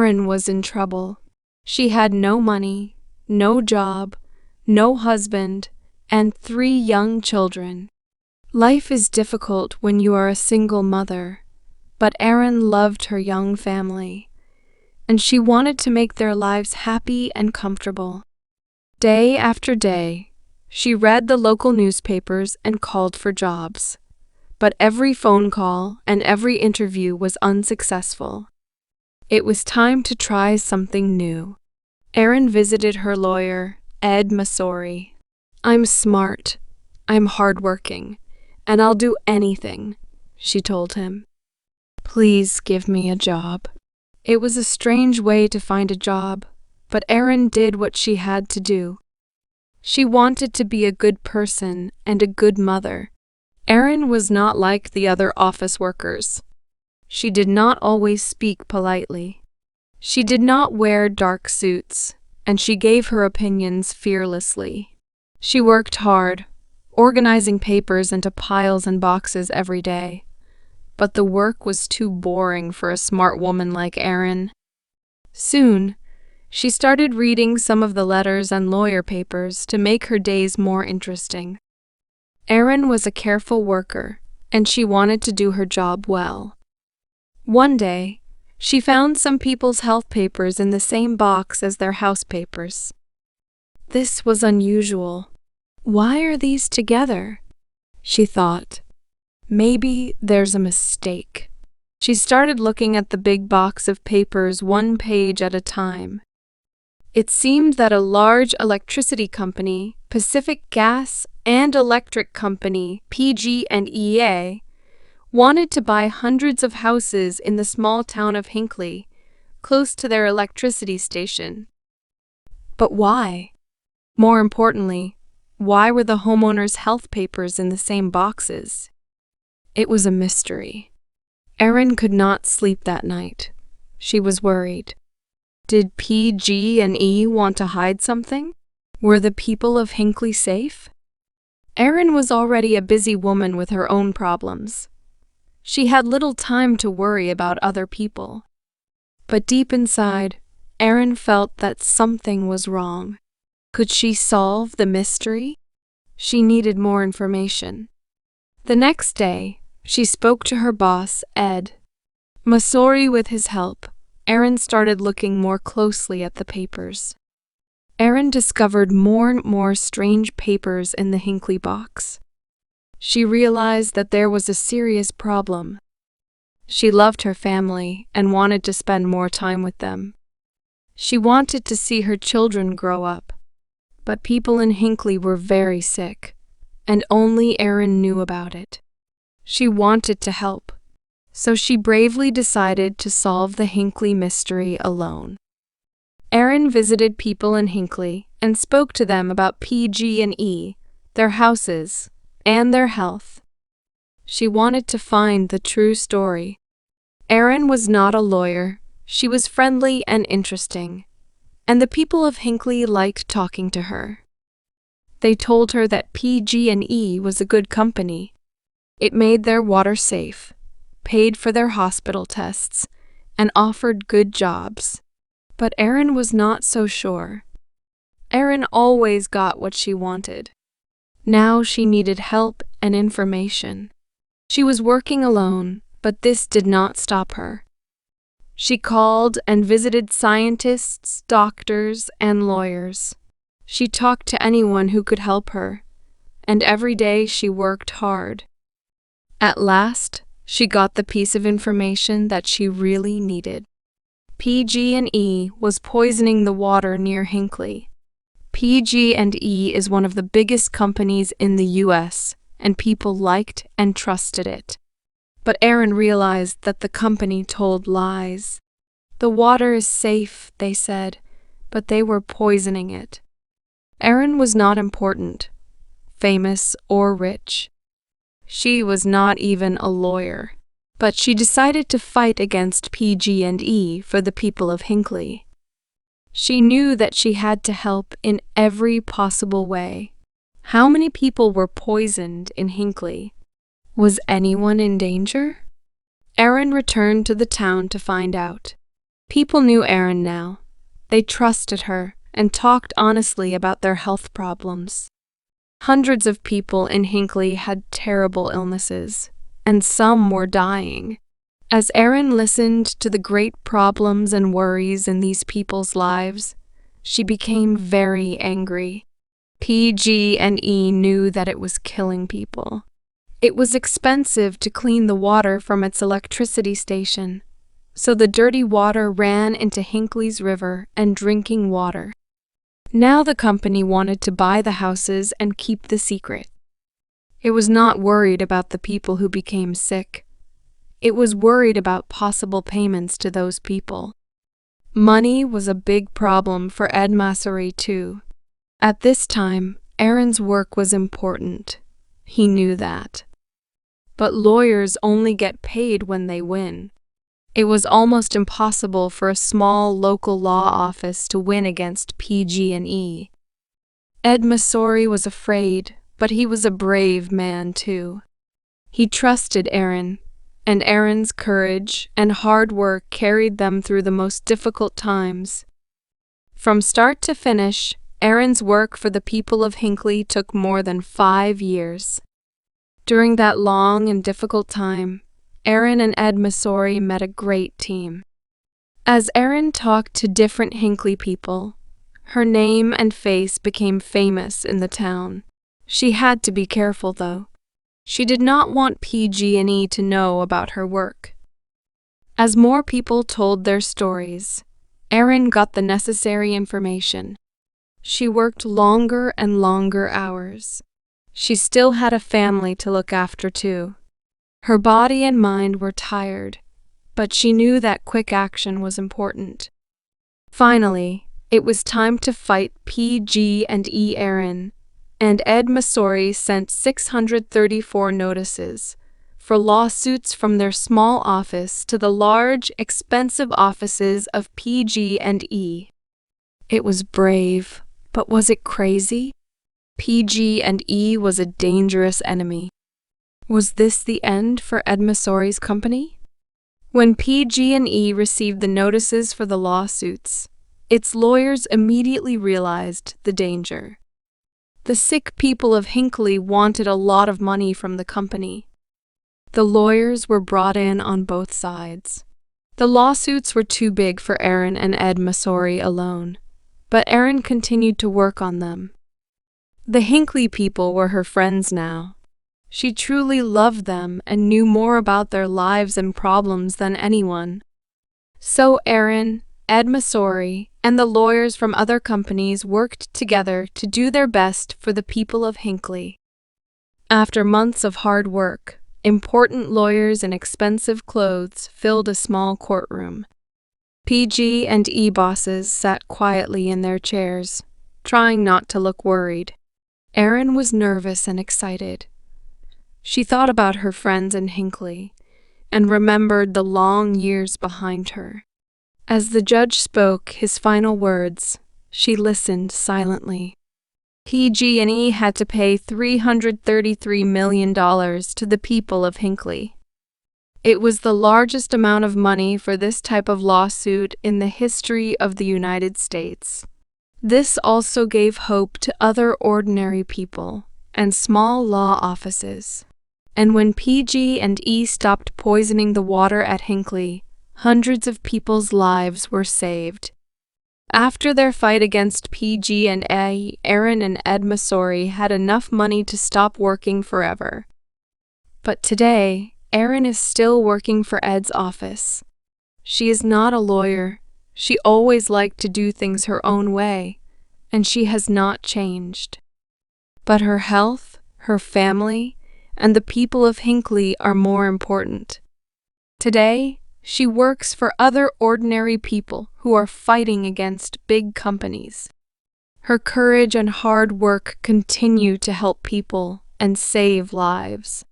Erin was in trouble. She had no money, no job, no husband, and 3 young children. Life is difficult when you are a single mother, but Erin loved her young family, and she wanted to make their lives happy and comfortable. Day after day, she read the local newspapers and called for jobs. But every phone call and every interview was unsuccessful. It was time to try something new. Erin visited her lawyer, Ed Masori. "I'm smart, I'm hardworking, and I'll do anything," she told him. "Please give me a job." It was a strange way to find a job, but Erin did what she had to do. She wanted to be a good person and a good mother. Erin was not like the other office workers. She did not always speak politely. She did not wear dark suits, and she gave her opinions fearlessly. She worked hard, organizing papers into piles and boxes every day. But the work was too boring for a smart woman like Erin. Soon, she started reading some of the letters and lawyer papers to make her days more interesting. Erin was a careful worker, and she wanted to do her job well. One day, she found some people's health papers in the same box as their house papers. This was unusual. "Why are these together?" she thought. "Maybe there's a mistake." She started looking at the big box of papers one page at a time. It seemed that a large electricity company, Pacific Gas and Electric Company, PG&EA, wanted to buy hundreds of houses in the small town of Hinckley, close to their electricity station. But why? More importantly, why were the homeowners' health papers in the same boxes? It was a mystery. Erin could not sleep that night. She was worried. Did PG&E want to hide something? Were the people of Hinckley safe? Erin was already a busy woman with her own problems. She had little time to worry about other people. But deep inside, Erin felt that something was wrong. Could she solve the mystery? She needed more information. The next day, she spoke to her boss, Ed Masori. With his help, Erin started looking more closely at the papers. Erin discovered more and more strange papers in the Hinckley box. She realized that there was a serious problem. She loved her family and wanted to spend more time with them. She wanted to see her children grow up. But people in Hinckley were very sick, and only Erin knew about it. She wanted to help, so she bravely decided to solve the Hinckley mystery alone. Erin visited people in Hinckley and spoke to them about PG&E, their houses, and their health. She wanted to find the true story. Erin was not a lawyer. She was friendly and interesting, and the people of Hinckley liked talking to her. They told her that PG&E was a good company. It made their water safe, paid for their hospital tests, and offered good jobs. But Erin was not so sure. Erin always got what she wanted. Now she needed help and information. She was working alone, but this did not stop her. She called and visited scientists, doctors, and lawyers. She talked to anyone who could help her, and every day she worked hard. At last, she got the piece of information that she really needed. PG&E was poisoning the water near Hinckley. PG&E is one of the biggest companies in the US, and people liked and trusted it. But Erin realized that the company told lies. The water is safe, they said, but they were poisoning it. Erin was not important, famous, or rich. She was not even a lawyer. But she decided to fight against PG&E for the people of Hinckley. She knew that she had to help in every possible way. How many people were poisoned in Hinckley? Was anyone in danger? Erin returned to the town to find out. People knew Erin now. They trusted her and talked honestly about their health problems. Hundreds of people in Hinckley had terrible illnesses, and some were dying. As Erin listened to the great problems and worries in these people's lives, she became very angry. PG&E knew that it was killing people. It was expensive to clean the water from its electricity station, so the dirty water ran into Hinckley's river and drinking water. Now the company wanted to buy the houses and keep the secret. It was not worried about the people who became sick. It was worried about possible payments to those people. Money was a big problem for Ed Massery too. At this time, Erin's work was important. He knew that. But lawyers only get paid when they win. It was almost impossible for a small local law office to win against PG&E. Ed Massery was afraid, but he was a brave man too. He trusted Erin, and Erin's courage and hard work carried them through the most difficult times. From start to finish, Erin's work for the people of Hinckley took more than 5 years. During that long and difficult time, Erin and Ed Massery met a great team. As Erin talked to different Hinckley people, her name and face became famous in the town. She had to be careful, though. She did not want PG&E to know about her work. As more people told their stories, Erin got the necessary information. She worked longer and longer hours. She still had a family to look after too. Her body and mind were tired, but she knew that quick action was important. Finally, it was time to fight PG&E. Erin and Ed Massery sent 634 notices for lawsuits from their small office to the large, expensive offices of PG&E. It was brave, but was it crazy? PG&E was a dangerous enemy. Was this the end for Ed Massery's company? When PG&E received the notices for the lawsuits, its lawyers immediately realized the danger. The sick people of Hinckley wanted a lot of money from the company. The lawyers were brought in on both sides. The lawsuits were too big for Erin and Ed Massery alone, but Erin continued to work on them. The Hinckley people were her friends now. She truly loved them and knew more about their lives and problems than anyone. So Erin, Ed Massery, and the lawyers from other companies worked together to do their best for the people of Hinckley. After months of hard work, important lawyers in expensive clothes filled a small courtroom. PG&E bosses sat quietly in their chairs, trying not to look worried. Erin was nervous and excited. She thought about her friends in Hinckley and remembered the long years behind her. As the judge spoke his final words, she listened silently. PG&E had to pay $333 million to the people of Hinckley. It was the largest amount of money for this type of lawsuit in the history of the United States. This also gave hope to other ordinary people and small law offices. And when PG&E stopped poisoning the water at Hinckley, hundreds of people's lives were saved. After their fight against PG&E, Erin and Ed Massery had enough money to stop working forever. But today, Erin is still working for Ed's office. She is not a lawyer. She always liked to do things her own way, and she has not changed. But her health, her family, and the people of Hinckley are more important. Today, she works for other ordinary people who are fighting against big companies. Her courage and hard work continue to help people and save lives.